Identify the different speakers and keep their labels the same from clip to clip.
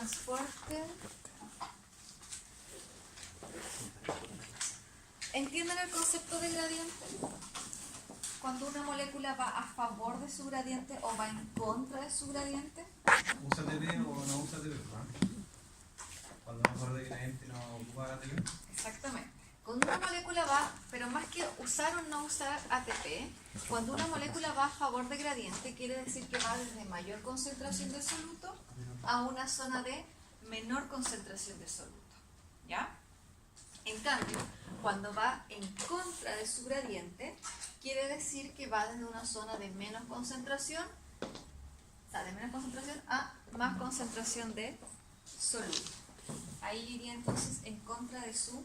Speaker 1: transporte. ¿Entienden el concepto de gradiente? Cuando una molécula va a favor de su gradiente o va en contra de su gradiente.
Speaker 2: ¿Usa TV o no usa TV? Cuando no favor de gradiente no ocupa ATP.
Speaker 1: Exactamente. Cuando una molécula va, pero más que usar o no usar ATP, cuando una molécula va a favor de gradiente, quiere decir que va desde mayor concentración de soluto a una zona de menor concentración de soluto. ¿Ya? En cambio, cuando va en contra de su gradiente, quiere decir que va desde una zona de menos concentración, o sea, de menos concentración a más concentración de soluto. Ahí iría entonces en contra de su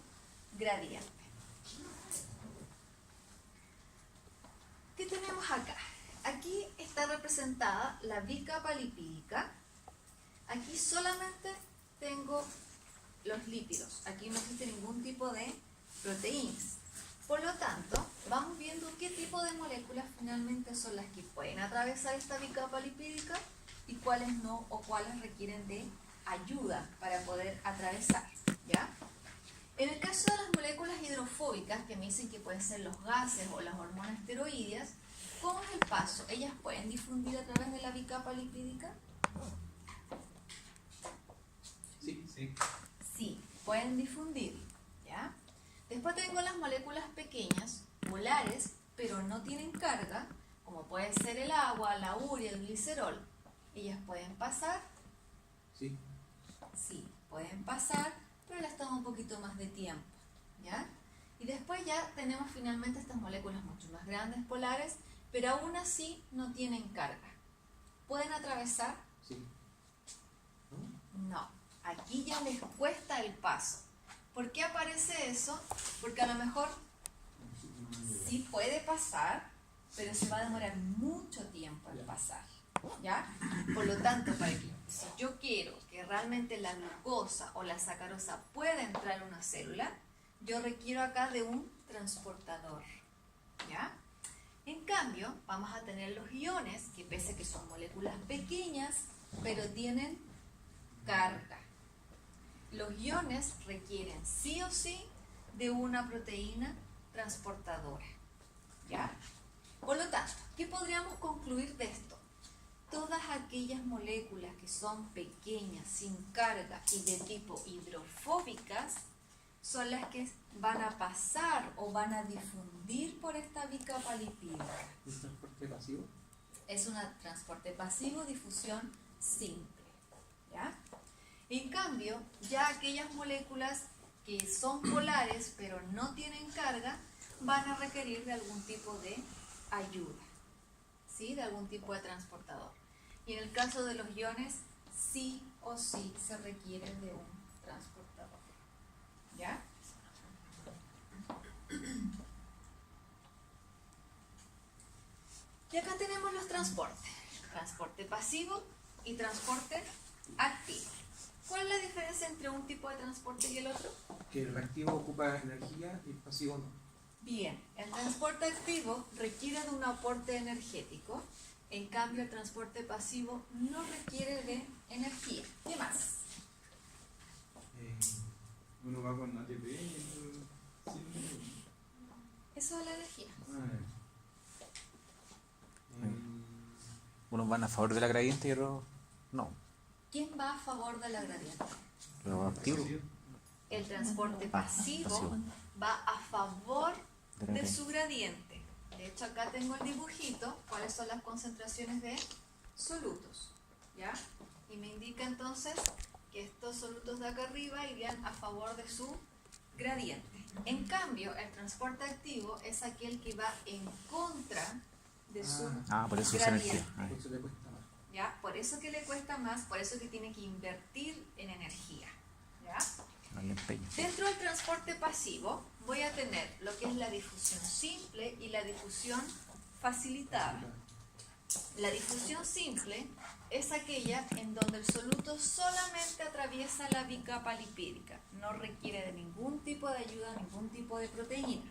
Speaker 1: gradiente. ¿Qué tenemos acá? Aquí está representada la bicapa lipídica. Aquí solamente tengo los lípidos. Aquí no existe ningún tipo de proteínas. Por lo tanto, vamos viendo qué tipo de moléculas finalmente son las que pueden atravesar esta bicapa lipídica y cuáles no o cuáles requieren de ayuda para poder atravesar. ¿Ya? En el caso de las moléculas hidrofóbicas, que me dicen que pueden ser los gases o las hormonas esteroideas, ¿cómo es el paso? ¿Ellas pueden difundir a través de la bicapa lipídica?
Speaker 2: Sí, sí.
Speaker 1: Sí, pueden difundir. ¿Ya? Después tengo las moléculas pequeñas, molares, pero no tienen carga, como puede ser el agua, la urea, el glicerol. ¿Ellas pueden pasar?
Speaker 2: Sí.
Speaker 1: Sí, pueden pasar, pero les toma un poquito más de tiempo, ¿ya? Y después ya tenemos finalmente estas moléculas mucho más grandes, polares, pero aún así no tienen carga. ¿Pueden atravesar?
Speaker 2: Sí.
Speaker 1: No, aquí ya les cuesta el paso. ¿Por qué aparece eso? Porque a lo mejor sí puede pasar, pero se va a demorar mucho tiempo en pasar, ¿ya? Por lo tanto, para que si yo quiero que realmente la glucosa o la sacarosa pueda entrar en una célula, yo requiero acá de un transportador, ¿ya? En cambio, vamos a tener los iones, que pese a que son moléculas pequeñas, pero tienen carga. Los iones requieren sí o sí de una proteína transportadora, ¿ya? Por lo tanto, ¿qué podríamos concluir de esto? Todas aquellas moléculas que son pequeñas, sin carga y de tipo hidrofóbicas son las que van a pasar o van a difundir por esta bicapa lipídica.
Speaker 2: ¿Un transporte pasivo?
Speaker 1: Es un transporte pasivo, difusión simple, ¿ya? En cambio, ya aquellas moléculas que son polares pero no tienen carga van a requerir de algún tipo de ayuda, ¿sí? De algún tipo de transportador. Y en el caso de los iones, sí o sí se requiere de un transportador. ¿Ya? Y acá tenemos los transportes. Transporte pasivo y transporte activo. ¿Cuál es la diferencia entre un tipo de transporte y el otro?
Speaker 2: Que el reactivo ocupa energía y el pasivo no.
Speaker 1: Bien, el transporte activo requiere de un aporte energético, en cambio el transporte pasivo no requiere de energía. ¿Qué más?
Speaker 2: Uno va con ATP y el otro
Speaker 1: Eso es la energía.
Speaker 3: Unos van a favor de la gradiente y otros no.
Speaker 1: ¿Quién va a favor de la gradiente?
Speaker 3: Los activos.
Speaker 1: El transporte pasivo va a favor de su gradiente. De hecho, acá tengo el dibujito, cuáles son las concentraciones de solutos, ¿ya? Y me indica entonces que estos solutos de acá arriba irían a favor de su gradiente. En cambio, el transporte activo es aquel que va en contra de su
Speaker 3: por eso es
Speaker 1: gradiente.
Speaker 3: energía.
Speaker 2: Por eso le cuesta más.
Speaker 1: ¿Ya? Por eso que le cuesta más, por eso que tiene que invertir en energía, ¿ya?
Speaker 3: No hay empeño.
Speaker 1: Dentro del transporte pasivo voy a tener lo que es la difusión simple y la difusión facilitada. La difusión simple es aquella en donde el soluto solamente atraviesa la bicapa lipídica, no requiere de ningún tipo de ayuda, ningún tipo de proteína.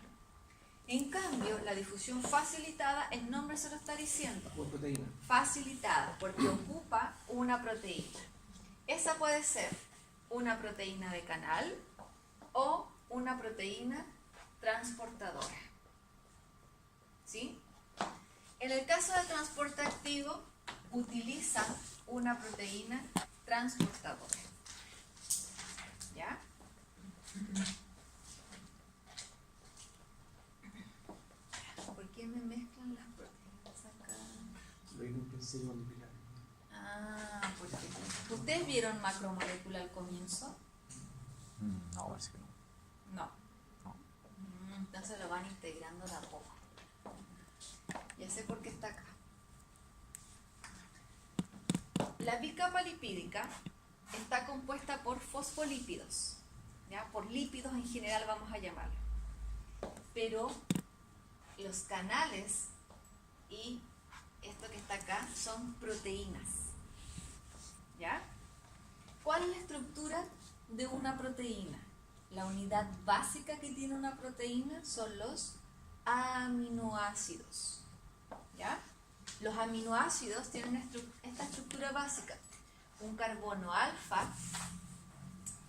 Speaker 1: En cambio, la difusión facilitada, el nombre se lo está diciendo,
Speaker 2: Por proteína.
Speaker 1: facilitada, porque ocupa una proteína. Esa puede ser una proteína de canal o una proteína transportadora. ¿Sí? En el caso del transporte activo, utiliza una proteína transportadora. ¿Ya? ¿Por qué me mezclan las proteínas acá? Ah, porque ¿ustedes vieron macromolécula al comienzo?
Speaker 3: No, parece que no.
Speaker 1: No.
Speaker 3: No.
Speaker 1: Entonces lo van integrando de a poco. Ya sé por qué está acá. La bicapa lipídica está compuesta por fosfolípidos, ¿ya? Por lípidos en general vamos a llamarlo. Pero los canales y esto que está acá son proteínas, ¿ya? ¿Cuál es la estructura de una proteína? La unidad básica que tiene una proteína son los aminoácidos, ¿ya? Los aminoácidos tienen esta estructura básica: un carbono alfa,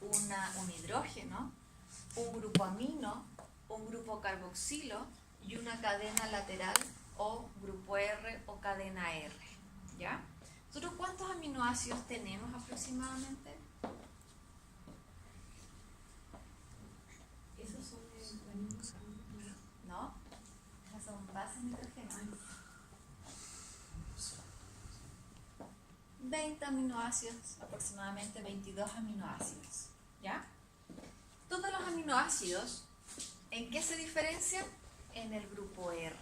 Speaker 1: un hidrógeno, un grupo amino, un grupo carboxilo y una cadena lateral o grupo R o cadena R, ¿ya? ¿Nosotros cuántos aminoácidos tenemos aproximadamente?
Speaker 4: Esos son
Speaker 1: ¿No? Esas son bases nitrogenadas. 20 aminoácidos, aproximadamente 22 aminoácidos, ¿ya? Todos los aminoácidos, ¿en qué se diferencian? En el grupo R.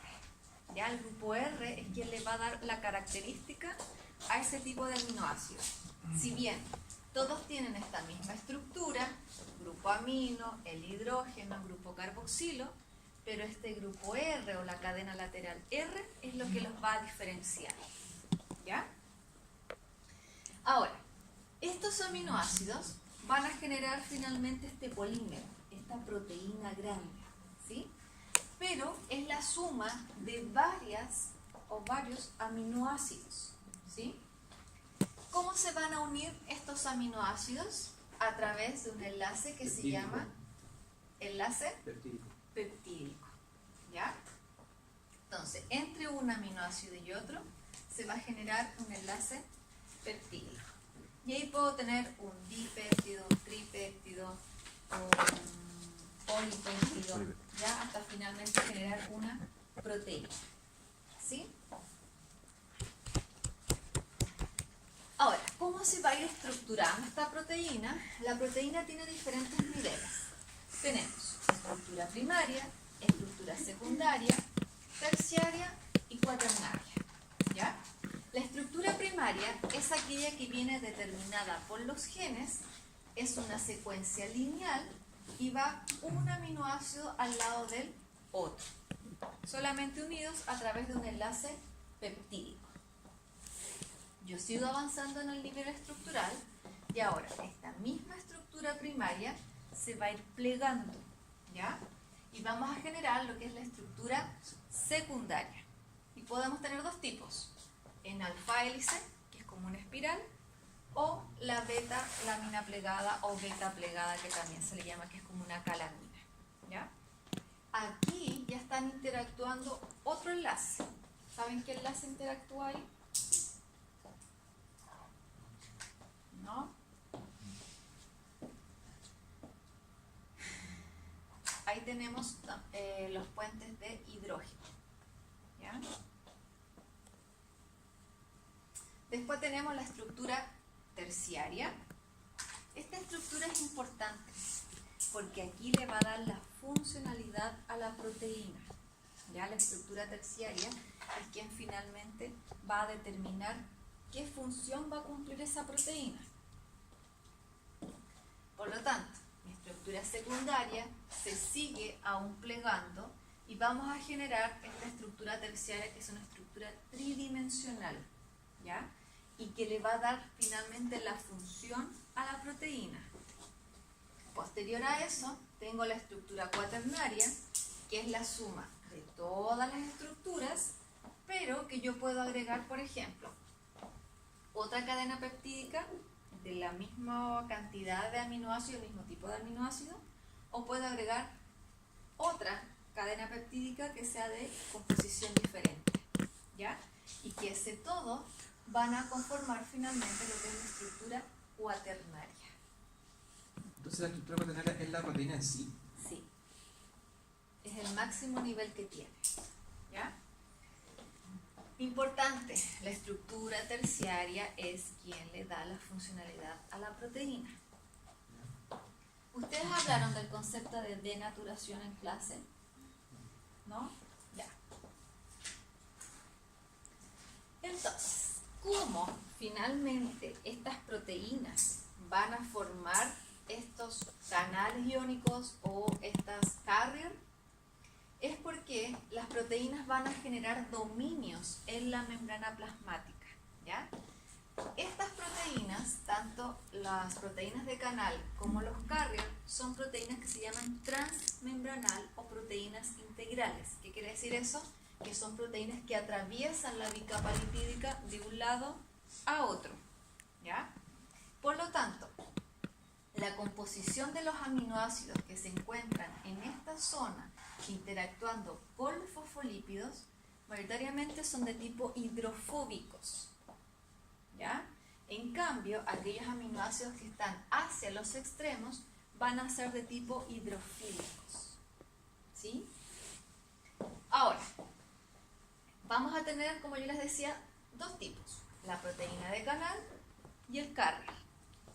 Speaker 1: ¿Ya? El grupo R es quien le va a dar la característica a ese tipo de aminoácidos. Si bien todos tienen esta misma estructura, grupo amino, el hidrógeno, el grupo carboxilo, pero este grupo R o la cadena lateral R es lo que los va a diferenciar, ¿ya? Ahora, estos aminoácidos van a generar finalmente este polímero, esta proteína grande, ¿sí? Pero es la suma de varios aminoácidos, ¿sí? ¿Cómo se van a unir estos aminoácidos? A través de un enlace que se llama enlace peptídico, ¿ya? Entonces, entre un aminoácido y otro se va a generar un enlace peptídico. Y ahí puedo tener un dipéptido, un tripéptido, un polipéptido, ya hasta finalmente generar una proteína, ¿sí? Ahora, ¿cómo se va a ir estructurando esta proteína? La proteína tiene diferentes niveles. Tenemos estructura primaria, estructura secundaria, terciaria y cuaternaria, ¿ya? La estructura primaria es aquella que viene determinada por los genes, es una secuencia lineal y va un aminoácido al lado del otro, solamente unidos a través de un enlace peptídico. Yo sigo avanzando en el nivel estructural y ahora esta misma estructura primaria se va a ir plegando, ¿ya? Y vamos a generar lo que es la estructura secundaria. Y podemos tener dos tipos: en alfa hélice, que es como una espiral, o la beta lámina plegada o beta plegada, que también se le llama, que es como una calamina, ¿ya? Aquí ya están interactuando otro enlace. ¿Saben qué enlace interactúa ahí? ¿No? Ahí tenemos los puentes de hidrógeno, ¿ya? Después tenemos la estructura terciaria. Esta estructura es importante porque aquí le va a dar la funcionalidad a la proteína. Ya la estructura terciaria es quien finalmente va a determinar qué función va a cumplir esa proteína. Por lo tanto, mi estructura secundaria se sigue aún plegando y vamos a generar esta estructura terciaria, que es una estructura tridimensional, ¿ya? Y que le va a dar finalmente la función a la proteína. Posterior a eso, tengo la estructura cuaternaria, que es la suma de todas las estructuras, pero que yo puedo agregar, por ejemplo, otra cadena peptídica, de la misma cantidad de aminoácidos, el mismo tipo de aminoácido, o puedo agregar otra cadena peptídica que sea de composición diferente, ¿ya? Y que ese todo van a conformar finalmente lo que es la estructura cuaternaria.
Speaker 2: Entonces la estructura cuaternaria es la proteína en sí.
Speaker 1: Sí, es el máximo nivel que tiene, ¿ya? Importante, la estructura terciaria es quien le da la funcionalidad a la proteína. ¿Ustedes hablaron del concepto de denaturación en clase? ¿No? Ya. Entonces, ¿cómo finalmente estas proteínas van a formar estos canales iónicos o estas carriers? Es porque las proteínas van a generar dominios en la membrana plasmática, ¿ya? Estas proteínas, tanto las proteínas de canal como los carriers, son proteínas que se llaman transmembranal o proteínas integrales. ¿Qué quiere decir eso? Que son proteínas que atraviesan la bicapa lipídica de un lado a otro, ¿ya? Por lo tanto, la composición de los aminoácidos que se encuentran en esta zona interactuando con los fosfolípidos, mayoritariamente son de tipo hidrofóbicos, ¿ya? En cambio, aquellos aminoácidos que están hacia los extremos van a ser de tipo hidrofílicos, ¿sí? Ahora, vamos a tener, como yo les decía, dos tipos, la proteína de canal y el carrier.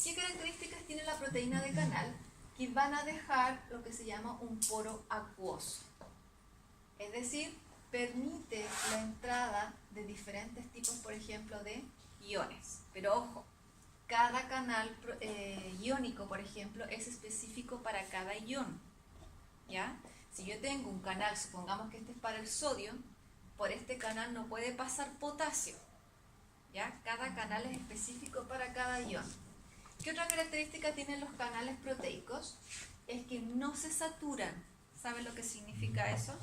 Speaker 1: ¿Qué características tiene la proteína de canal? Que van a dejar lo que se llama un poro acuoso, es decir, permite la entrada de diferentes tipos, por ejemplo, de iones. Pero ojo, cada canal iónico, por ejemplo, es específico para cada ion, ¿ya? Si yo tengo un canal, supongamos que este es para el sodio, por este canal no puede pasar potasio, ¿ya? Cada canal es específico para cada ion. ¿Qué otra característica tienen los canales proteicos? Es que no se saturan. ¿Saben lo que significa eso?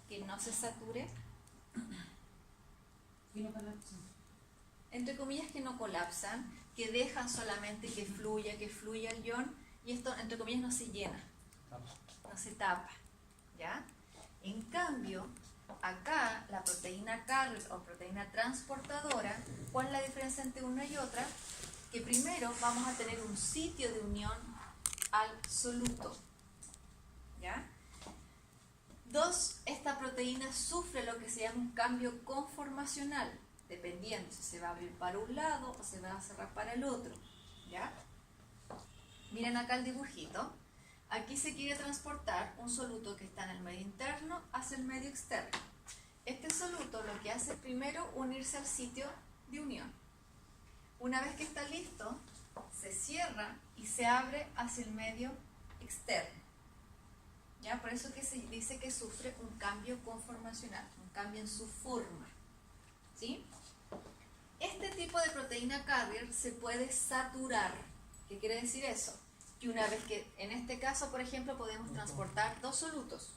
Speaker 1: Que no se sature. Entre comillas, que no colapsan, que dejan solamente que fluya el ion, y esto, entre comillas, no se llena, no se tapa, ¿ya? En cambio, acá la proteína carrier o proteína transportadora, ¿cuál es la diferencia entre una y otra? Que primero vamos a tener un sitio de unión al soluto, ¿ya? Dos, esta proteína sufre lo que se llama un cambio conformacional, dependiendo si se va a abrir para un lado o se va a cerrar para el otro, ¿ya? Miren acá el dibujito. Aquí se quiere transportar un soluto que está en el medio interno hacia el medio externo. Este soluto lo que hace es primero unirse al sitio de unión. Una vez que está listo, se cierra y se abre hacia el medio externo, ¿ya? Por eso que se dice que sufre un cambio conformacional, un cambio en su forma, ¿sí? Este tipo de proteína carrier se puede saturar. ¿Qué quiere decir eso? Que una vez que, en este caso, por ejemplo, podemos transportar dos solutos.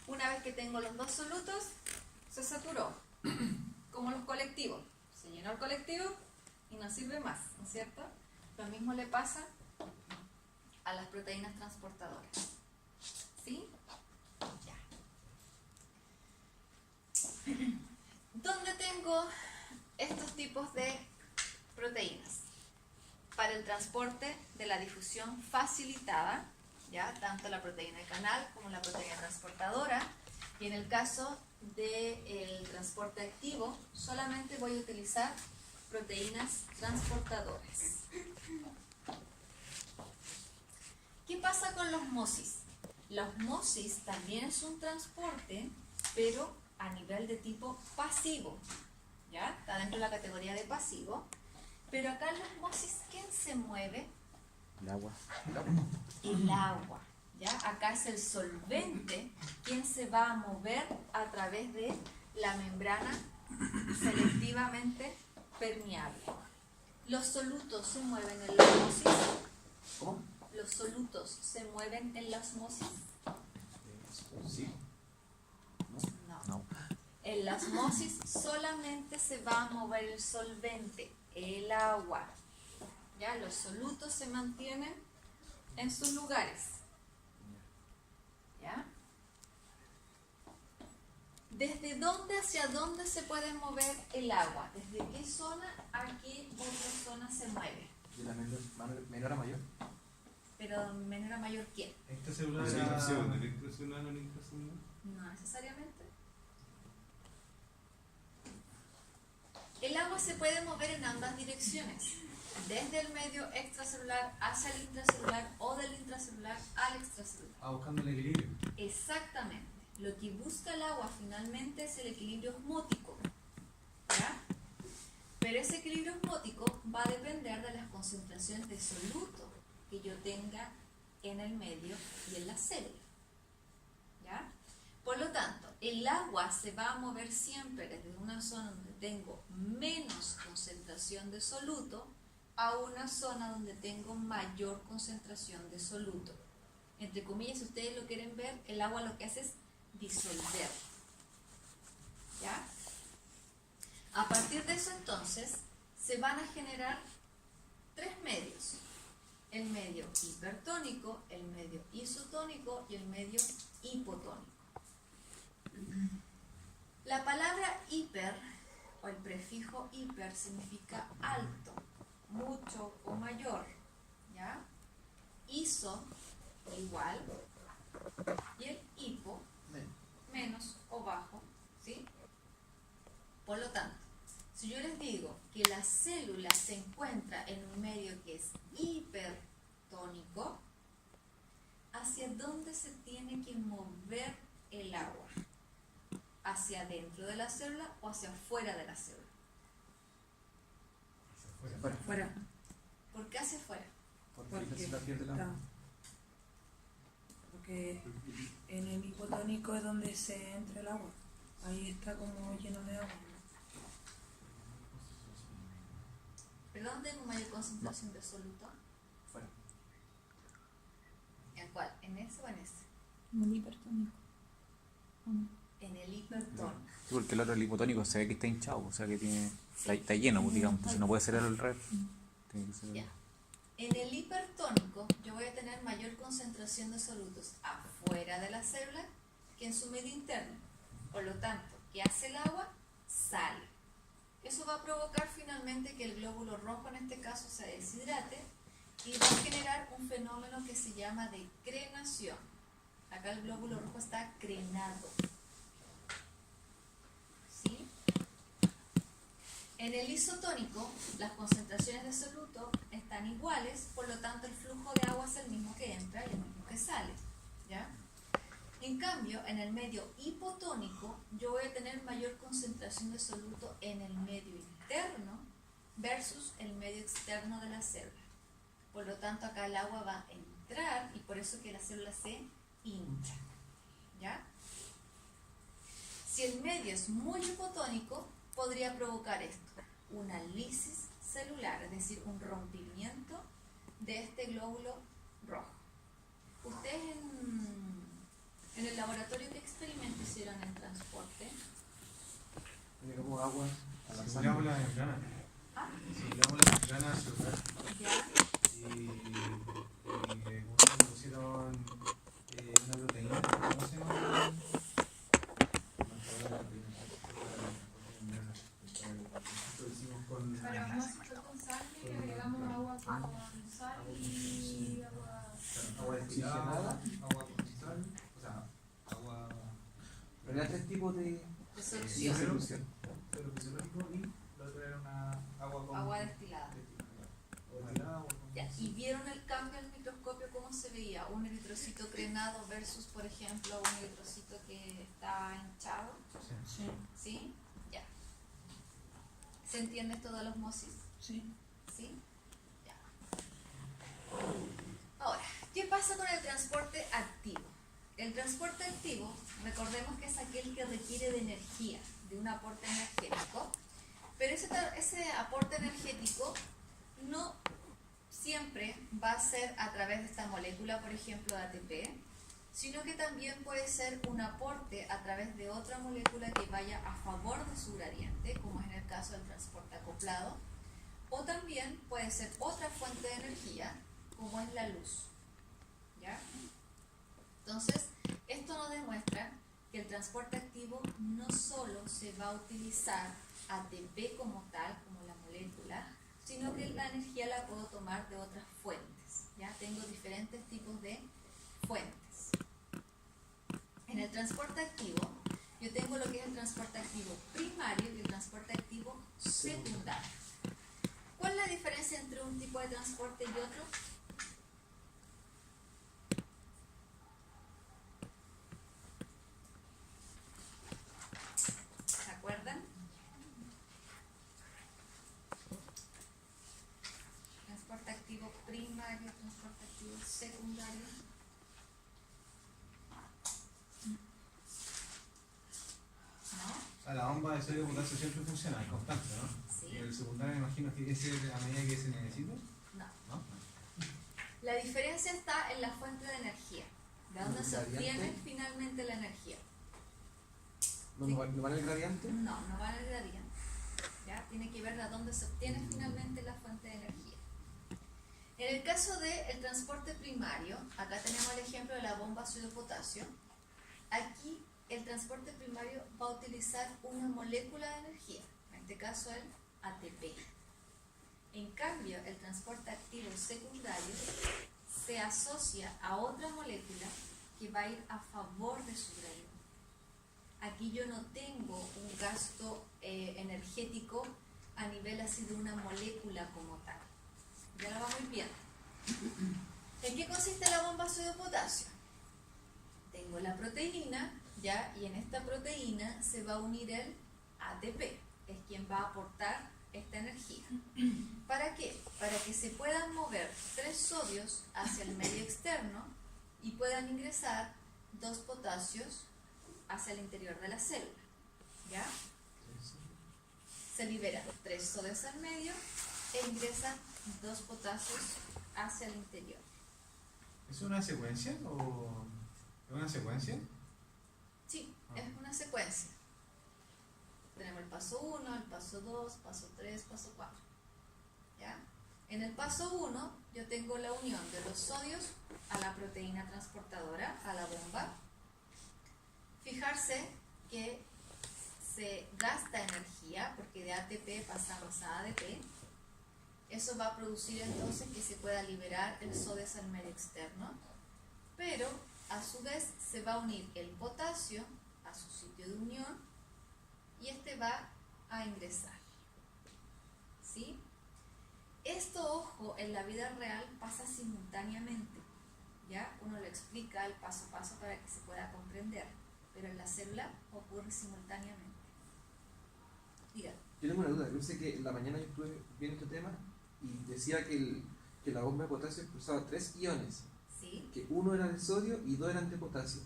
Speaker 1: Una vez que tengo los dos solutos, se saturó, como los colectivos. Se llenó el colectivo y no sirve más, ¿no es cierto? Lo mismo le pasa a las proteínas transportadoras. ¿Sí? Ya. ¿Dónde tengo estos tipos de proteínas? Para el transporte de la difusión facilitada, ¿ya? Tanto la proteína de canal como la proteína transportadora. Y en el caso del transporte activo, solamente voy a utilizar proteínas transportadoras. ¿Qué pasa con la osmosis? La osmosis también es un transporte, pero a nivel de tipo pasivo, ¿ya? Está dentro de la categoría de pasivo. Pero acá en la osmosis, ¿quién se mueve?
Speaker 3: El agua.
Speaker 1: El agua, ¿ya? Acá es el solvente quien se va a mover a través de la membrana selectivamente permeable. ¿Los solutos se mueven en la osmosis?
Speaker 2: ¿Cómo?
Speaker 1: ¿Los solutos se mueven en la osmosis?
Speaker 2: Sí.
Speaker 1: No. En la osmosis solamente se va a mover el solvente, el agua. ¿Ya? Los solutos se mantienen en sus lugares. ¿Ya? ¿Desde dónde hacia dónde se puede mover el agua? ¿Desde qué zona a qué otra zona se mueve?
Speaker 3: ¿De la menor a mayor?
Speaker 1: Pero menor a mayor, ¿quién?
Speaker 2: Extracelular
Speaker 4: ¿Es
Speaker 2: era-
Speaker 4: intracelular, del intracelular al intracelular?
Speaker 1: No necesariamente. El agua se puede mover en ambas direcciones, desde el medio extracelular hacia el intracelular o del intracelular al extracelular.
Speaker 2: buscando el equilibrio.
Speaker 1: Exactamente. Lo que busca el agua finalmente es el equilibrio osmótico. ¿Ya? Pero ese equilibrio osmótico va a depender de las concentraciones de soluto que yo tenga en el medio y en la célula. ¿Ya? Por lo tanto, el agua se va a mover siempre desde una zona donde tengo menos concentración de soluto a una zona donde tengo mayor concentración de soluto. Entre comillas, si ustedes lo quieren ver, el agua lo que hace es disolver. ¿Ya? A partir de eso entonces se van a generar tres medios: el medio hipertónico, el medio isotónico y el medio hipotónico. La palabra hiper o el prefijo hiper significa alto, mucho o mayor, ¿ya? Iso igual y el hipo menos o bajo, ¿sí? Por lo tanto, si yo les digo que la célula se encuentra en un medio que es hipertónico, ¿hacia dónde se tiene que mover el agua? ¿Hacia adentro de la célula o hacia afuera de la célula?
Speaker 5: Fuera.
Speaker 1: ¿Por qué hacia afuera?
Speaker 5: Porque en el hipotónico es donde se entra el agua. Ahí está como lleno de agua.
Speaker 1: ¿Pero dónde tengo mayor concentración de soluto?
Speaker 3: Fuera.
Speaker 1: ¿En cuál? ¿En ese o en ese?
Speaker 6: En el hipertónico.
Speaker 1: En el hipertónico.
Speaker 3: Sí, porque el otro, el hipotónico, se ve que está hinchado, o sea que tiene, está lleno, pues, digamos, entonces no puede ser al revés. Tiene que ser.
Speaker 1: Ya. En el hipertónico yo voy a tener mayor concentración de solutos afuera de la célula que en su medio interno. Por lo tanto, ¿qué hace el agua? Sale. Eso va a provocar finalmente que el glóbulo rojo en este caso se deshidrate y va a generar un fenómeno que se llama de crenación. Acá el glóbulo rojo está crenado. ¿Sí? En el isotónico, las concentraciones de soluto están iguales, por lo tanto el flujo de agua es el mismo que entra y el mismo que sale. ¿Ya? En cambio, en el medio hipotónico, yo voy a tener mayor concentración de soluto en el medio interno versus el medio externo de la célula. Por lo tanto, acá el agua va a entrar y por eso que la célula se hincha. ¿Ya? Si el medio es muy hipotónico, podría provocar esto: una lisis celular, es decir, un rompimiento de este glóbulo rojo. Ustedes en el laboratorio, ¿qué experimento hicieron en transporte?
Speaker 3: Agregamos agua a la
Speaker 2: Simulamos la membrana.
Speaker 1: Ah,
Speaker 2: Simulamos la membrana celular.
Speaker 1: ya,
Speaker 2: Y uno pusieron una proteína. ¿Cómo se llama? Lo hicimos con.
Speaker 6: Para más con sal, le agregamos agua con sal y agua.
Speaker 2: Agua destilada, agua con sal, o sea, agua.
Speaker 3: Pero hay tres tipos de
Speaker 1: de solución,
Speaker 3: solución.
Speaker 2: Pero fisiológico y la otra era una agua con.
Speaker 1: agua destilada.
Speaker 2: Agua destilada, agua con.
Speaker 1: Ya, ¿y vieron el cambio al microscopio cómo se veía? Un eritrocito crenado versus, por ejemplo, un eritrocito que está hinchado.
Speaker 5: Sí.
Speaker 1: ¿Sí? Ya. ¿Se entiende esto de la osmosis?
Speaker 5: Sí.
Speaker 1: ¿Sí? Ya. Ahora, ¿qué pasa con el transporte activo? El transporte activo, recordemos que es aquel que requiere de energía, de un aporte energético, pero ese aporte energético no siempre va a ser a través de esta molécula, por ejemplo, de ATP, sino que también puede ser un aporte a través de otra molécula que vaya a favor de su gradiente, como es en el caso del transporte acoplado, O también puede ser otra fuente de energía, como es la luz. ¿Ya? Entonces, esto nos demuestra que el transporte activo no solo se va a utilizar ATP como tal, como la molécula, sino que la energía la puedo tomar de otras fuentes. ¿Ya? Tengo diferentes tipos de fuentes. En el transporte activo, yo tengo lo que es el transporte activo primario y el transporte activo secundario. ¿Cuál es la diferencia entre un tipo de transporte y otro? ¿Se acuerdan? Transporte activo primario, transporte activo secundario. ¿No?
Speaker 2: O sea, la bomba de sodio y potasio siempre funciona, es constante, ¿no?
Speaker 1: Sí.
Speaker 2: Y el secundario me imagino que ese a medida que se necesita,
Speaker 1: No.
Speaker 2: ¿no?
Speaker 1: La diferencia está en la fuente de energía. ¿De dónde se obtiene finalmente la energía?
Speaker 7: ¿No vale el gradiente?
Speaker 1: No, no va en el gradiente. ¿Ya? Tiene que ver de dónde se obtiene finalmente la fuente de energía. En el caso del transporte primario, acá tenemos el ejemplo de la bomba sodio-potasio. Aquí el transporte primario va a utilizar una molécula de energía, en este caso el ATP. En cambio, el transporte activo secundario se asocia a otra molécula que va a ir a favor de su gradiente. Aquí yo no tengo un gasto energético a nivel así de una molécula como tal. Ya lo vamos viendo. ¿En qué consiste la bomba sodio-potasio? Tengo la proteína, ¿ya? Y en esta proteína se va a unir el ATP, es quien va a aportar esta energía. ¿Para qué? Para que se puedan mover 3 sodios hacia el medio externo y puedan ingresar 2 potasios hacia el interior de la célula. ¿Ya? Se liberan 3 sodios al medio e ingresan 2 potasios hacia el interior.
Speaker 2: ¿Es una secuencia o es una secuencia?
Speaker 1: Sí, es una secuencia. Tenemos el paso 1, el paso 2, paso 3, paso 4. ¿Ya? En el paso 1 yo tengo la unión de los sodios a la proteína transportadora, a la bomba. Fijarse que se gasta energía porque de ATP pasamos a ADP. Eso va a producir entonces que se pueda liberar el sodio al medio externo, pero a su vez se va a unir el potasio a su sitio de unión y este va a ingresar. ¿Sí? Esto, ojo, en la vida real pasa simultáneamente. ¿Ya? Uno lo explica el paso a paso para que se pueda comprender, pero en la célula ocurre simultáneamente. Dígame.
Speaker 7: Yo tengo una duda. Yo sé que en la mañana yo estuve viendo este tema y decía que la bomba de potasio expulsaba 3 iones.
Speaker 1: ¿Sí?
Speaker 7: Que uno era de sodio y 2 eran de potasio.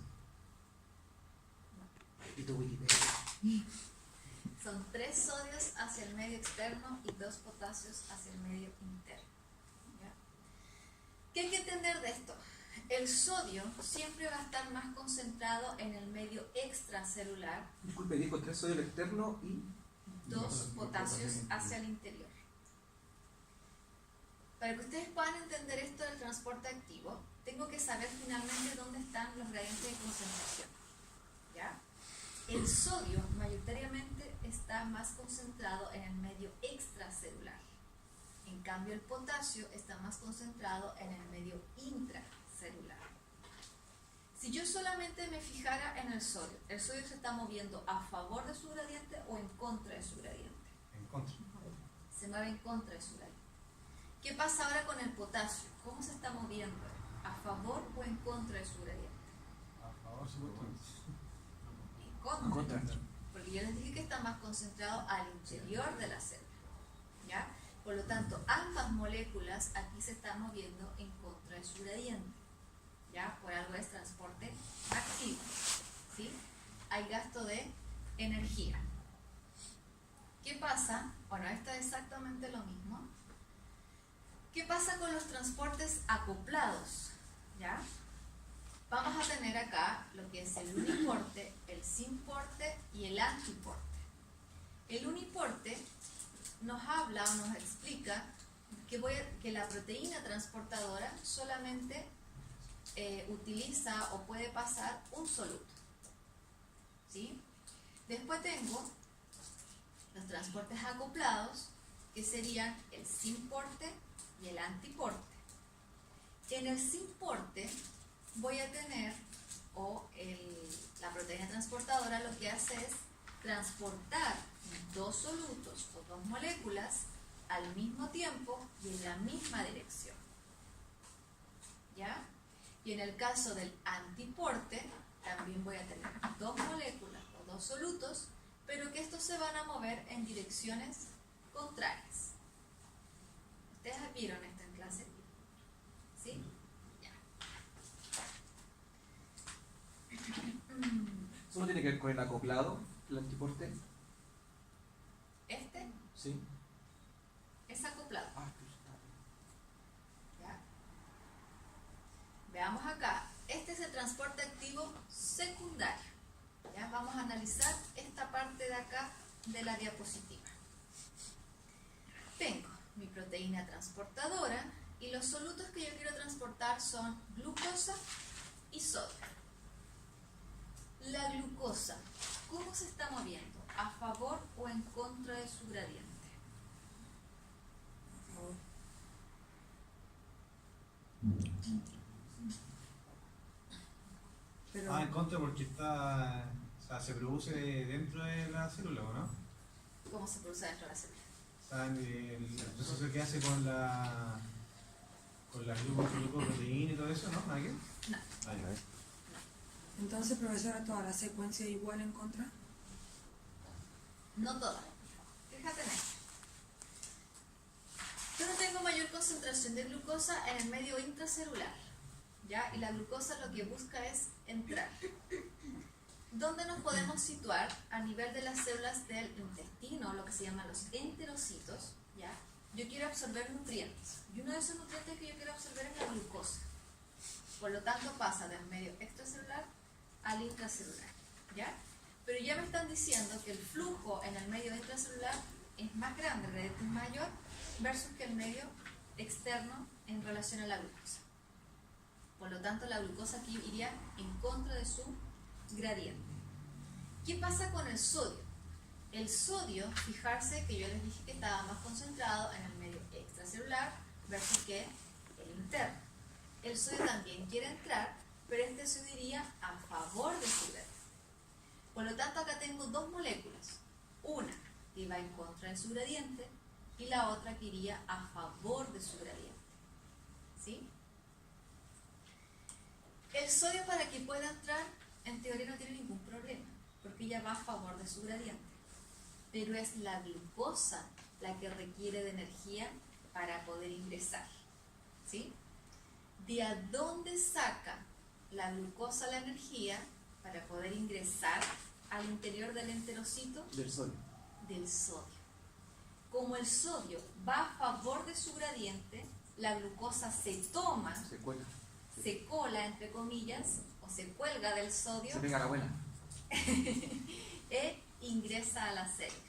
Speaker 7: Y tu Wikipedia.
Speaker 1: Son 3 sodios hacia el medio externo y 2 potasios hacia el medio interno. ¿Ya? ¿Qué hay que entender de esto? El sodio siempre va a estar más concentrado en el medio extracelular,
Speaker 7: Disculpe, dijo 3 sodio al externo y
Speaker 1: 2 potasios hacia el interior. Para que ustedes puedan entender esto del transporte activo, tengo que saber finalmente dónde están los gradientes de concentración. ¿Ya? El sodio mayoritariamente está más concentrado en el medio extracelular. En cambio, el potasio está más concentrado en el medio intracelular. Si yo solamente me fijara en el sodio se está moviendo a favor de su gradiente o en contra de su gradiente.
Speaker 2: En contra.
Speaker 1: Se mueve en contra de su gradiente. ¿Qué pasa ahora con el potasio? ¿Cómo se está moviendo? ¿A favor o en contra de su gradiente?
Speaker 2: A favor, supuestamente.
Speaker 1: En contra. Porque yo les dije que está más concentrado al interior de la célula. ¿Ya? Por lo tanto, ambas moléculas aquí se están moviendo en contra de su gradiente. ¿Ya? Por algo es transporte activo. ¿Sí? Hay gasto de energía. ¿Qué pasa? Bueno, esto es exactamente lo mismo. ¿Qué pasa con los transportes acoplados? ¿Ya? Vamos a tener acá lo que es el uniporte, el sinporte y el antiporte. El uniporte nos habla o nos explica que la proteína transportadora solamente utiliza o puede pasar un soluto. ¿Sí? Después tengo los transportes acoplados, que serían el sin porte y el antiporte. En el sin porte voy a tener, la proteína transportadora lo que hace es transportar dos solutos o dos moléculas al mismo tiempo y en la misma dirección. ¿Ya? Y en el caso del antiporte, también voy a tener dos moléculas o dos solutos, pero que estos se van a mover en direcciones contrarias. ¿Ustedes vieron esto en clase? ¿Sí? Ya.
Speaker 7: ¿Eso no tiene que ver con el acoplado, el antiporte?
Speaker 1: Este
Speaker 7: Sí.
Speaker 1: es acoplado.
Speaker 7: Ah,
Speaker 1: ¿Ya? Veamos acá. Este es el transporte activo secundario. ¿Ya? Vamos a analizar esta parte de acá de la diapositiva. Tengo mi proteína transportadora y los solutos que yo quiero transportar son glucosa y sodio. La glucosa, ¿cómo se está moviendo? ¿A favor o en contra de su gradiente?
Speaker 5: Por favor. Pero
Speaker 2: En contra porque está, o sea, se produce dentro de la célula, ¿o no?
Speaker 1: ¿Cómo se produce dentro de la célula?
Speaker 2: O sea, el proceso que hace con la glucoproteína y todo eso, ¿no? ¿Nada que?
Speaker 1: No.
Speaker 2: Ah, ya.
Speaker 5: entonces, profesora, toda la secuencia es igual en contra.
Speaker 1: No toda. Fíjate en esto. Yo no tengo mayor concentración de glucosa en el medio intracelular, ¿ya? Y la glucosa lo que busca es entrar. ¿Dónde nos podemos situar? A nivel de las células del intestino, lo que se llaman los enterocitos, ¿ya? Yo quiero absorber nutrientes. Y uno de esos nutrientes que yo quiero absorber es la glucosa. Por lo tanto, pasa del medio extracelular al intracelular, ¿ya? Pero ya me están diciendo que el flujo en el medio intracelular es más grande, el gradiente es mayor, versus que el medio externo en relación a la glucosa. Por lo tanto, la glucosa aquí iría en contra de su gradiente. ¿Qué pasa con el sodio? El sodio, fijarse que yo les dije que estaba más concentrado en el medio extracelular versus que el interno. El sodio también quiere entrar, pero este sodio iría a favor de su gradiente. Por lo tanto, acá tengo dos moléculas. Una que va en contra de su gradiente y la otra que iría a favor de su gradiente. ¿Sí? El sodio, para que pueda entrar, en teoría no tiene ningún problema, porque ya va a favor de su gradiente. Pero es la glucosa la que requiere de energía para poder ingresar. ¿Sí? ¿De a dónde saca la glucosa la energía para poder ingresar al interior del enterocito?
Speaker 7: del sodio.
Speaker 1: Del sodio. Como el sodio va a favor de su gradiente, la glucosa se toma,
Speaker 7: Se cuela.
Speaker 1: se cola, entre comillas, o se cuelga del sodio
Speaker 7: Se pega la buena.
Speaker 1: e ingresa a la célula.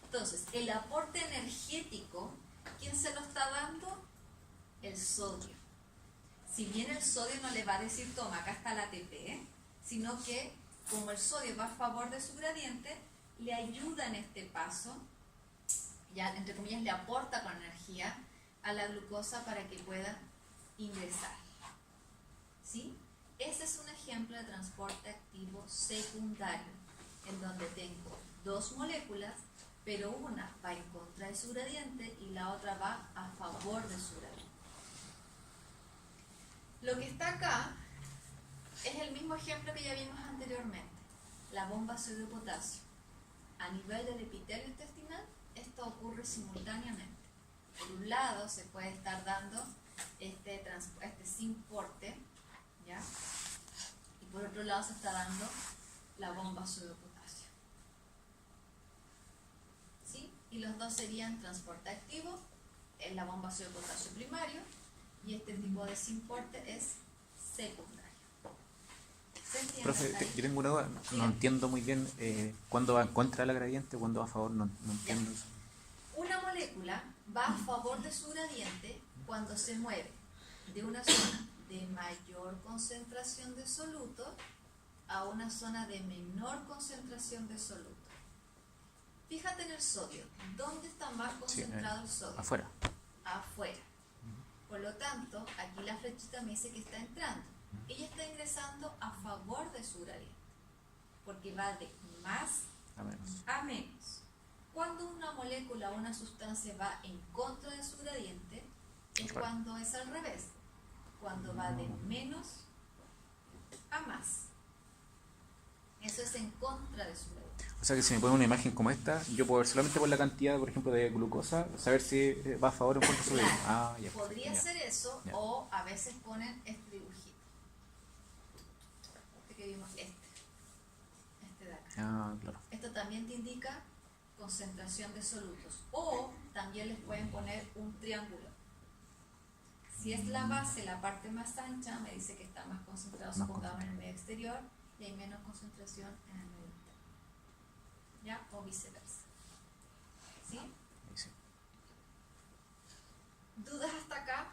Speaker 1: Entonces, el aporte energético, ¿quién se lo está dando? El sodio. Si bien el sodio no le va a decir, toma, acá está la ATP, sino que como el sodio va a favor de su gradiente, le ayuda en este paso, ya entre comillas le aporta con energía a la glucosa para que pueda ingresar. ¿Sí? Ese es un ejemplo de transporte activo secundario, en donde tengo dos moléculas, pero una va en contra de su gradiente y la otra va a favor de su gradiente. Lo que está acá es el mismo ejemplo que ya vimos anteriormente, la bomba sodio-potasio. A nivel del epitelio intestinal, esto ocurre simultáneamente. Por un lado se puede estar dando este sin porte, ¿ya? Y por otro lado se está dando la bomba sodio-potasio. ¿Sí? Y los dos serían transporte activo, en la bomba sodio-potasio primario, y este tipo de sin porte es secundario. ¿Se entiende?
Speaker 3: Profe,
Speaker 1: Ahí?
Speaker 3: yo tengo una duda, no entiendo muy bien cuándo va en contra de la gradiente, cuándo va a favor, no entiendo eso.
Speaker 1: Una molécula va a favor de su gradiente cuando se mueve de una zona de mayor concentración de soluto a una zona de menor concentración de soluto. Fíjate en el sodio. ¿Dónde está más concentrado el sodio?
Speaker 3: Afuera.
Speaker 1: Afuera. Por lo tanto, aquí la flechita me dice que está entrando. Ella está ingresando a favor de su gradiente, porque va de más
Speaker 3: A menos.
Speaker 1: a menos. Cuando una molécula o una sustancia va en contra de su gradiente, es cuando es al revés, cuando va de menos a más. Eso es en contra de su gradiente.
Speaker 3: O sea que si me ponen una imagen como esta, yo puedo ver solamente por la cantidad, por ejemplo, de glucosa, saber si va a favor o en contra de su
Speaker 1: Claro,
Speaker 3: gradiente. Ah, ya.
Speaker 1: podría
Speaker 3: Ya.
Speaker 1: ser eso,
Speaker 3: Ya.
Speaker 1: o a veces ponen este dibujito. Este que vimos, este de acá.
Speaker 3: Ah, claro.
Speaker 1: Esto también te indica concentración de solutos. O también les pueden poner un triángulo. Si es la base, la parte más ancha, me dice que está más concentrado,
Speaker 3: Más
Speaker 1: supongamos, en el medio exterior, y hay menos concentración en el medio interno. ¿Ya? O viceversa. ¿Sí?
Speaker 3: Ahí sí.
Speaker 1: ¿Dudas hasta acá?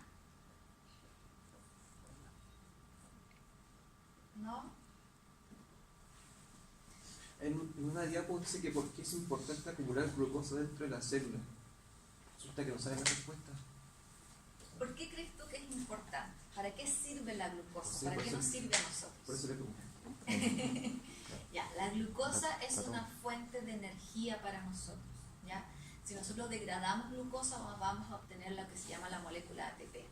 Speaker 1: ¿No?
Speaker 7: En una diapo dice que por qué es importante acumular glucosa dentro de la célula. Resulta que no saben la respuesta.
Speaker 1: ¿Por qué crees tú que es importante? ¿Para qué sirve la glucosa?
Speaker 7: Sí,
Speaker 1: ¿Para
Speaker 7: por
Speaker 1: qué
Speaker 7: eso-
Speaker 1: nos sirve a
Speaker 7: Por
Speaker 1: nosotros?
Speaker 7: eso le pregunto.
Speaker 1: Ya, la glucosa es una fuente de energía para nosotros. ¿Ya? Si nosotros degradamos glucosa, vamos a obtener lo que se llama la molécula ATP.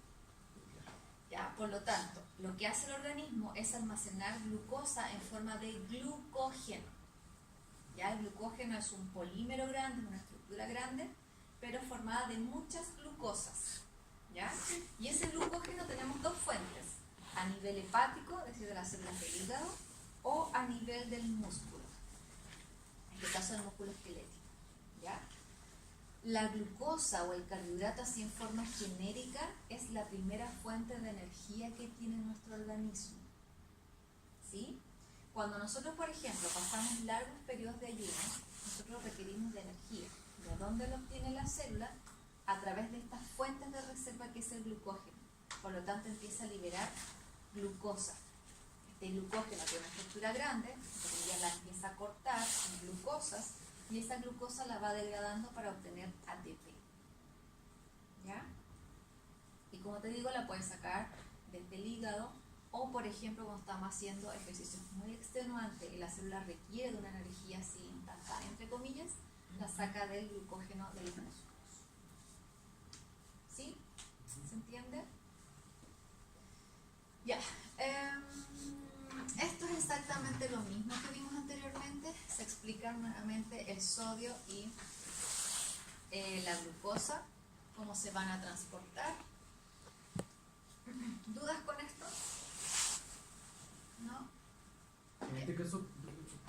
Speaker 1: ¿Ya? Por lo tanto, lo que hace el organismo es almacenar glucosa en forma de glucógeno. ¿Ya? El glucógeno es un polímero grande, una estructura grande, pero formada de muchas glucosas. ¿Ya? Y ese glucógeno tenemos dos fuentes, a nivel hepático, es decir, de las células del hígado, o a nivel del músculo, en este caso del músculo esquelético. ¿Ya? La glucosa o el carbohidrato así en forma genérica es la primera fuente de energía que tiene nuestro organismo. ¿Sí? Cuando nosotros, por ejemplo, pasamos largos periodos de ayuno, nosotros requerimos de energía. ¿De dónde lo obtiene la célula? A través de estas fuentes de reserva que es el glucógeno. Por lo tanto, empieza a liberar glucosa. Este glucógeno tiene una estructura grande, entonces ya la empieza a cortar en glucosas y esa glucosa la va degradando para obtener ATP. ¿Ya? Y como te digo, la puedes sacar desde el hígado o, por ejemplo, cuando estamos haciendo ejercicios muy extenuantes y la célula requiere de una energía así instantánea, entre comillas, la saca del glucógeno de los músculos. ¿Sí? ¿Se entiende? Ya. Esto es exactamente lo mismo que vimos anteriormente. Se explica nuevamente el sodio y la glucosa, cómo se van a transportar. ¿Dudas con esto? ¿No?
Speaker 2: En este caso,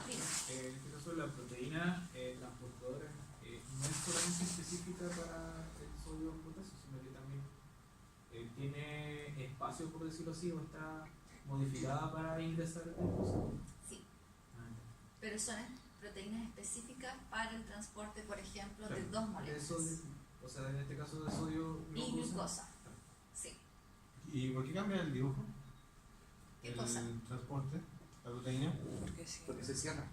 Speaker 1: Dime.
Speaker 2: en este caso la proteína transportadora no es solamente específica para el sodio o potasio, sino que también tiene espacio, por decirlo así, o está modificada para ingresar el glucosa.
Speaker 1: Sí. Pero son proteínas específicas para el transporte, por ejemplo, de dos
Speaker 2: De
Speaker 1: moléculas.
Speaker 2: sodio, o sea, en este caso de sodio
Speaker 1: Y glucosa. Sí.
Speaker 4: ¿Y por qué cambia el dibujo?
Speaker 1: ¿Qué
Speaker 4: el
Speaker 1: cosa?
Speaker 4: transporte, la proteína.
Speaker 5: Porque sí.
Speaker 7: Porque se cierra.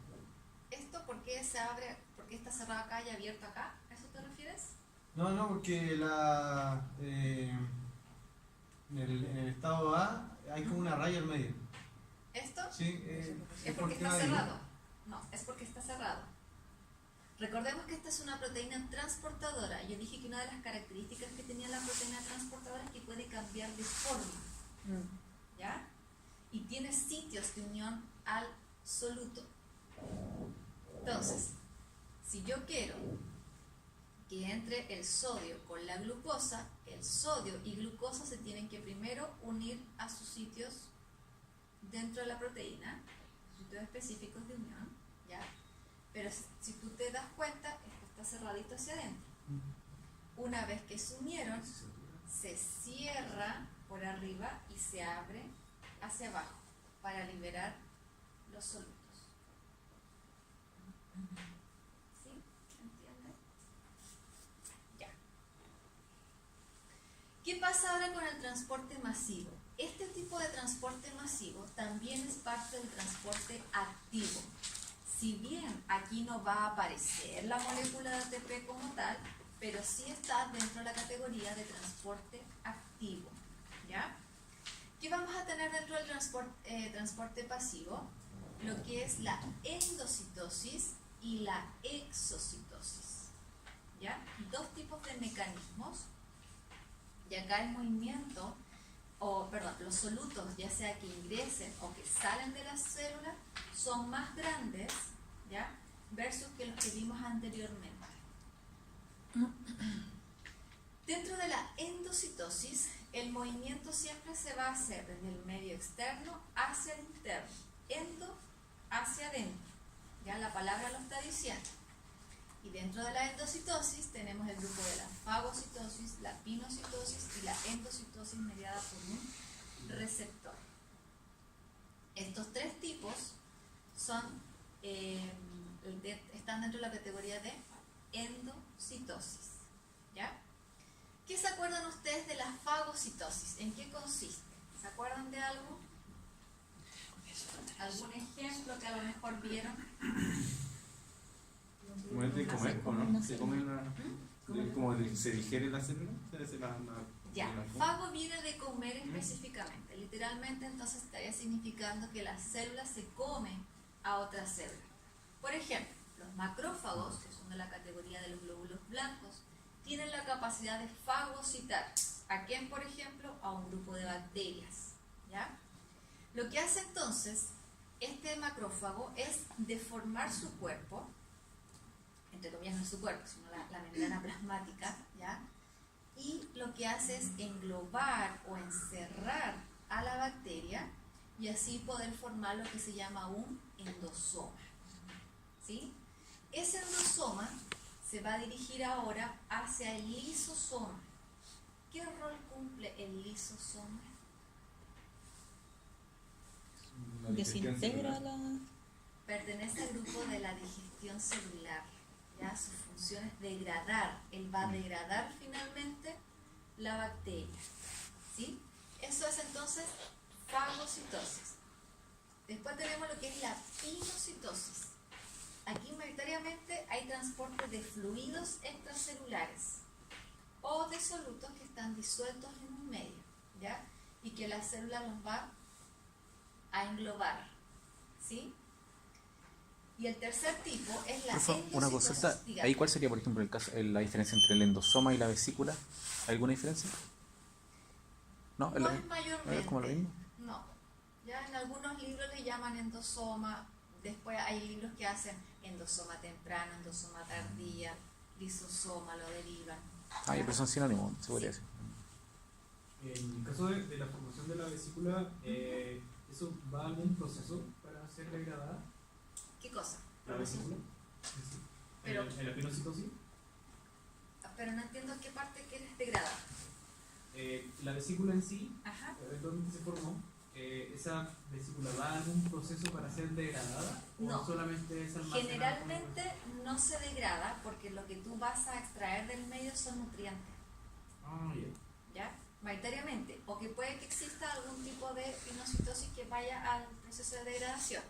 Speaker 1: ¿Esto por qué se abre, por qué está cerrado acá y abierto acá? ¿A eso te refieres?
Speaker 4: No, porque en el estado A hay como una raya al medio.
Speaker 1: ¿Esto?
Speaker 4: Sí,
Speaker 1: Es porque
Speaker 4: qué
Speaker 1: está
Speaker 4: va ahí?
Speaker 1: cerrado. No, es porque está cerrado. Recordemos que esta es una proteína transportadora. Yo dije que una de las características que tenía la proteína transportadora es que puede cambiar de forma. ¿Ya? Y tiene sitios de unión al soluto. Entonces, si yo quiero que entre el sodio con la glucosa, el sodio y glucosa se tienen que primero unir a sus sitios dentro de la proteína, sitios específicos de unión, ¿ya? Pero si tú te das cuenta, esto está cerradito hacia adentro. Una vez que se unieron, se cierra por arriba y se abre hacia abajo para liberar los solutos. ¿Sí? ¿Entiendes? Ya. ahora con el transporte masivo. Este tipo de transporte masivo también es parte del transporte activo. Si bien aquí no va a aparecer la molécula de ATP como tal, pero sí está dentro de la categoría de transporte activo, ¿ya? ¿Qué vamos a tener dentro del transporte pasivo? Lo que es la endocitosis y la exocitosis, ¿ya? Dos tipos de mecanismos, y acá el movimiento, los solutos, ya sea que ingresen o que salen de la célula, son más grandes, ¿ya? Versus que los que vimos anteriormente. Dentro de la endocitosis, el movimiento siempre se va a hacer desde el medio externo hacia el interno, endo hacia adentro, ya la palabra lo está diciendo. Y dentro de la endocitosis tenemos el grupo de la fagocitosis, la pinocitosis y la endocitosis mediada por un receptor. Estos tres tipos están dentro de la categoría de endocitosis, ¿ya? ¿Qué se acuerdan ustedes de la fagocitosis? ¿En qué consiste? ¿Se acuerdan de algo? ¿Algún ejemplo que a lo mejor vieron?
Speaker 4: Como es de comer, ¿o no? Se come se digiere la célula.
Speaker 1: Ya, fago viene de comer específicamente. Literalmente entonces estaría significando que la célula se come a otra célula. Por ejemplo, los macrófagos, que son de la categoría de los glóbulos blancos, tienen la capacidad de fagocitar. ¿A quién, por ejemplo? A un grupo de bacterias, ¿ya? Lo que hace entonces este macrófago es deformar su cuerpo, entre comillas no es su cuerpo, sino la membrana plasmática, ¿ya? Y lo que hace es englobar o encerrar a la bacteria y así poder formar lo que se llama un endosoma, ¿sí? Ese endosoma se va a dirigir ahora hacia el lisosoma. ¿Qué rol cumple el lisosoma?
Speaker 5: Desintegra la...
Speaker 1: Pertenece al grupo de la digestión celular, ¿ya? Su función es degradar, él va a degradar finalmente la bacteria, ¿sí? Eso es entonces fagocitosis. Después tenemos lo que es la pinocitosis. Aquí mayoritariamente hay transporte de fluidos extracelulares o de solutos que están disueltos en un medio, ¿ya? Y que la célula los va a englobar, ¿sí? Y el tercer tipo es la endocitosis.
Speaker 3: Una consulta,
Speaker 1: Dígame.
Speaker 3: ahí cuál sería, por ejemplo, la diferencia entre el endosoma y la vesícula. ¿Hay alguna diferencia? No,
Speaker 1: No es mayormente.
Speaker 3: ¿Es como lo mismo?
Speaker 1: No. Ya en algunos libros le llaman endosoma. Después hay libros que hacen endosoma temprano, endosoma tardía, lisosoma, lo derivan.
Speaker 3: Pero son sinónimos, se podría decir.
Speaker 2: En el caso de la formación de la vesícula, ¿eso va a algún proceso para ser degradada?
Speaker 1: ¿Qué cosa?
Speaker 2: ¿La vesícula? Sí.
Speaker 1: Pero-
Speaker 2: ¿En la pinocitosis?
Speaker 1: Pero no entiendo qué parte quieres degradar.
Speaker 2: La vesícula en sí,
Speaker 1: Ajá.
Speaker 2: eventualmente se formó. ¿Esa vesícula va a algún proceso para ser degradada?
Speaker 1: No.
Speaker 2: ¿O solamente es almacenada?
Speaker 1: Generalmente no se degrada porque lo que tú vas a extraer del medio son nutrientes,
Speaker 2: Ah, ya.
Speaker 1: ¿ya? Mayoritariamente. O que puede que exista algún tipo de pinocitosis que vaya al proceso de degradación,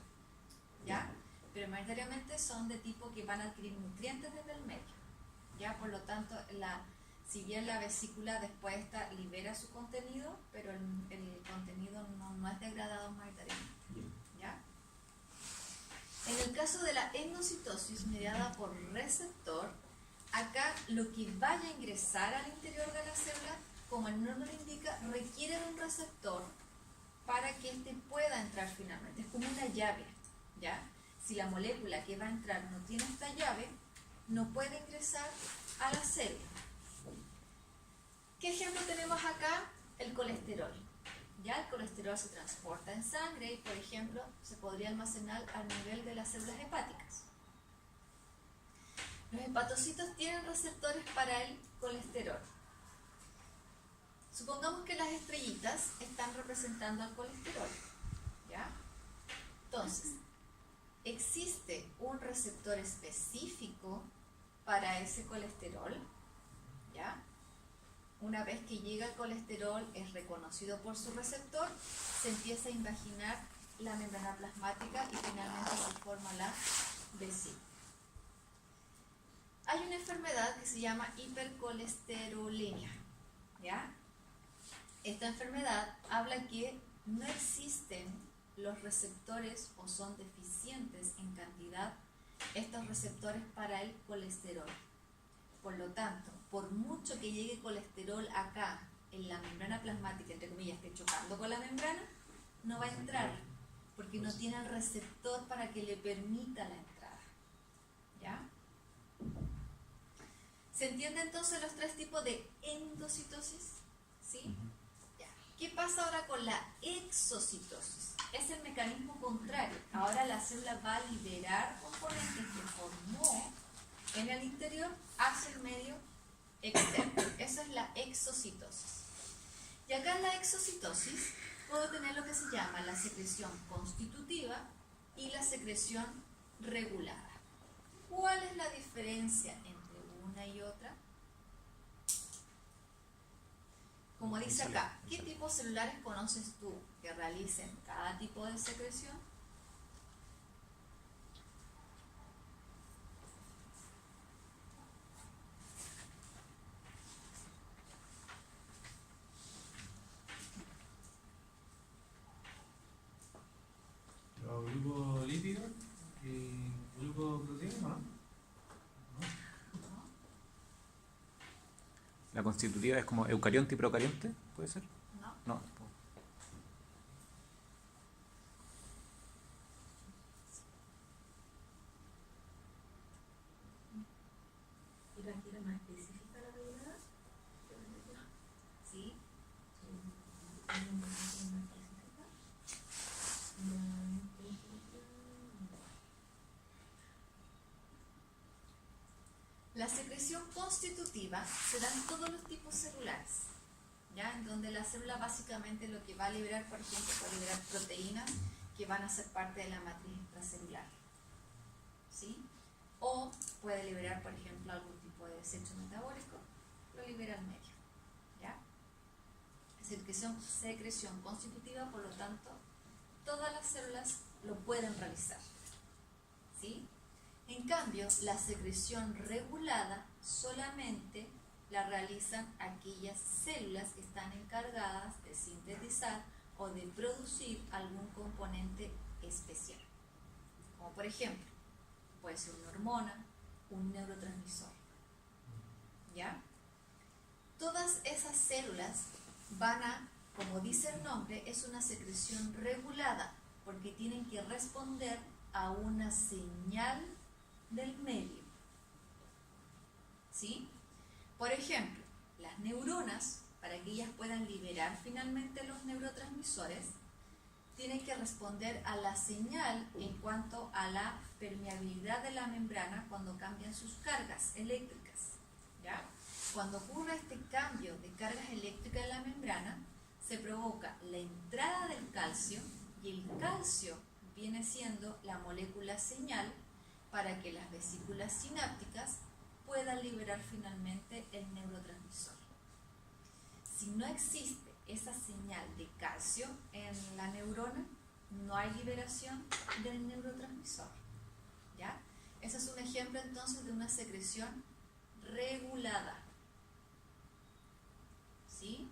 Speaker 1: ¿ya? Pero mayoritariamente son de tipo que van a adquirir nutrientes desde el medio, ¿ya? Por lo tanto, si bien la vesícula después libera su contenido, pero el contenido no es degradado mayoritariamente, ¿ya? En el caso de la endocitosis mediada por receptor, acá lo que vaya a ingresar al interior de la célula, como el nombre lo indica, requiere de un receptor para que éste pueda entrar finalmente. Es como una llave, ¿ya? Si la molécula que va a entrar no tiene esta llave, no puede ingresar a la célula. ¿Qué ejemplo tenemos acá? El colesterol. Ya el colesterol se transporta en sangre y, por ejemplo, se podría almacenar al nivel de las células hepáticas. Los hepatocitos tienen receptores para el colesterol. Supongamos que las estrellitas están representando al colesterol, ¿ya? Entonces, existe un receptor específico para ese colesterol, ¿ya? una vez que llega el colesterol, es reconocido por su receptor, se empieza a invaginar la membrana plasmática y finalmente se forma la vesícula. Hay una enfermedad que se llama hipercolesterolemia, ¿ya? Esta enfermedad habla que no existen los receptores o son deficientes en cantidad estos receptores para el colesterol. Por lo tanto, por mucho que llegue colesterol acá en la membrana plasmática, entre comillas, esté chocando con la membrana, no va a entrar porque no tiene el receptor para que le permita la entrada. ¿Ya? ¿Se entiende entonces los tres tipos de endocitosis? ¿Sí? Ya. ¿Qué pasa ahora con la exocitosis? Es el mecanismo contrario. Ahora la célula va a liberar componentes que formó en el interior hacia el medio externo. Eso es la exocitosis. Y acá en la exocitosis puedo tener lo que se llama la secreción constitutiva y la secreción regulada. ¿Cuál es la diferencia entre una y otra? Como dice acá, ¿qué tipos celulares conoces tú que realicen cada tipo de secreción?
Speaker 4: Los grupos lípidos y grupos proteínas, ¿no?
Speaker 3: La constitutiva es como eucarionte y procarionte, ¿puede ser?
Speaker 1: No.
Speaker 3: No.
Speaker 1: ¿Y la quiero más específica la regulada? ¿Sí? La secreción constitutiva se da en todos los tipos celulares, ¿ya? En donde la célula básicamente lo que va a liberar, por ejemplo, va a liberar proteínas que van a ser parte de la matriz extracelular, ¿sí? O puede liberar, por ejemplo, algún tipo de desecho metabólico, lo libera al medio, ¿ya? Secreción constitutiva, por lo tanto, todas las células lo pueden realizar, ¿sí? En cambio, la secreción regulada solamente la realizan aquellas células que están encargadas de sintetizar o de producir algún componente especial. Como por ejemplo, puede ser una hormona, un neurotransmisor. ¿Ya? Todas esas células van a, como dice el nombre, es una secreción regulada, porque tienen que responder a una señal del medio. ¿Sí? Por ejemplo, las neuronas, para que ellas puedan liberar finalmente los neurotransmisores, tienen que responder a la señal en cuanto a la permeabilidad de la membrana cuando cambian sus cargas eléctricas. ¿Ya? Cuando ocurre este cambio de cargas eléctricas en la membrana, se provoca la entrada del calcio, y el calcio viene siendo la molécula señal para que las vesículas sinápticas puedan liberar finalmente el neurotransmisor. Si no existe esa señal de calcio en la neurona, no hay liberación del neurotransmisor. ¿Ya? Ese es un ejemplo entonces de una secreción regulada. ¿Sí?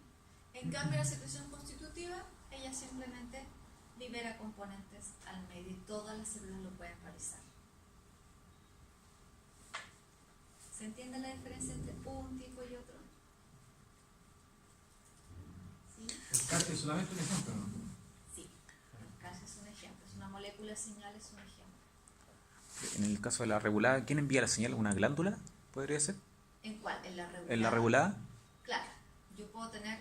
Speaker 1: En cambio, la secreción constitutiva, ella simplemente libera componentes al medio y todas las células lo pueden realizar. ¿Se entiende la diferencia entre un tipo y otro? ¿Sí?
Speaker 4: El calcio es solamente un ejemplo, ¿no?
Speaker 1: Sí, el calcio es un ejemplo, es una molécula señal, es un ejemplo.
Speaker 3: En el caso de la regulada, ¿quién envía la señal? ¿Una glándula? ¿Podría ser?
Speaker 1: ¿En cuál? ¿En la regulada?
Speaker 3: ¿En la regulada?
Speaker 1: Claro, yo puedo tener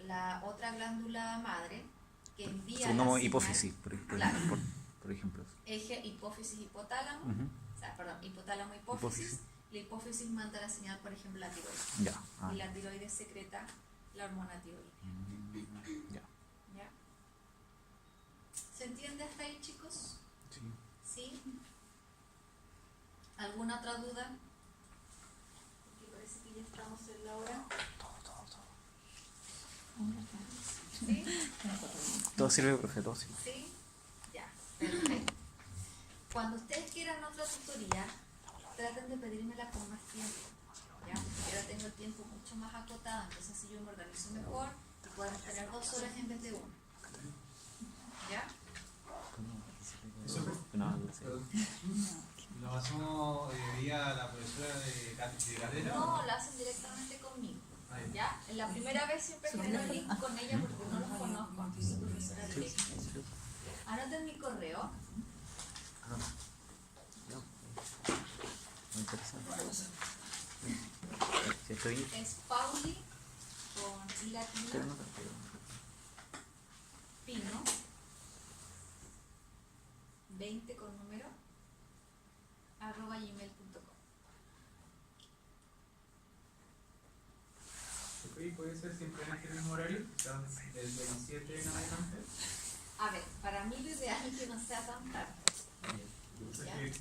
Speaker 1: la otra glándula madre que envía
Speaker 3: Supongamos
Speaker 1: la señal.
Speaker 3: hipófisis,
Speaker 1: Claro.
Speaker 3: por ejemplo.
Speaker 1: Eje hipófisis-hipotálamo, hipotálamo-hipófisis.
Speaker 3: Hipófisis.
Speaker 1: La hipófisis manda la señal, por ejemplo, a la tiroides.
Speaker 3: Ya.
Speaker 1: Y la tiroides secreta la hormona tiroidea.
Speaker 3: Ya.
Speaker 1: ¿Ya? ¿Se entiende hasta ahí, chicos?
Speaker 3: Sí.
Speaker 1: ¿Sí? ¿Alguna otra duda? Porque parece que ya estamos en la hora. ¿Sí?
Speaker 3: Todo sirve, profe, todo sirve.
Speaker 1: ¿Sí? Ya, perfecto. Cuando ustedes quieran otra tutoría, traten de pedírmela con más tiempo. ¿Ya? Porque ahora tengo el tiempo mucho más acotado, entonces si yo me organizo mejor, podemos tener 2 horas en vez de 1. ¿Ya?
Speaker 3: No, no sé.
Speaker 8: ¿Lo hacemos vía la profesora de cadena?
Speaker 1: No, la hacen directamente conmigo. ¿Ya? La primera vez siempre genero el link con ella porque no los conozco, entonces profesora directa. Anoten mi correo.
Speaker 3: Muy interesante. Si estoy.
Speaker 1: Es Pauli con I latina,
Speaker 3: Pero no te
Speaker 1: Pino, 20 con número, @gmail.com.
Speaker 2: Ok, puede ser siempre en este mismo horario, están desde las 7 en adelante.
Speaker 1: A ver, para mí lo ideal es que no sea tan tarde.
Speaker 2: Entonces,
Speaker 1: Ya.
Speaker 2: que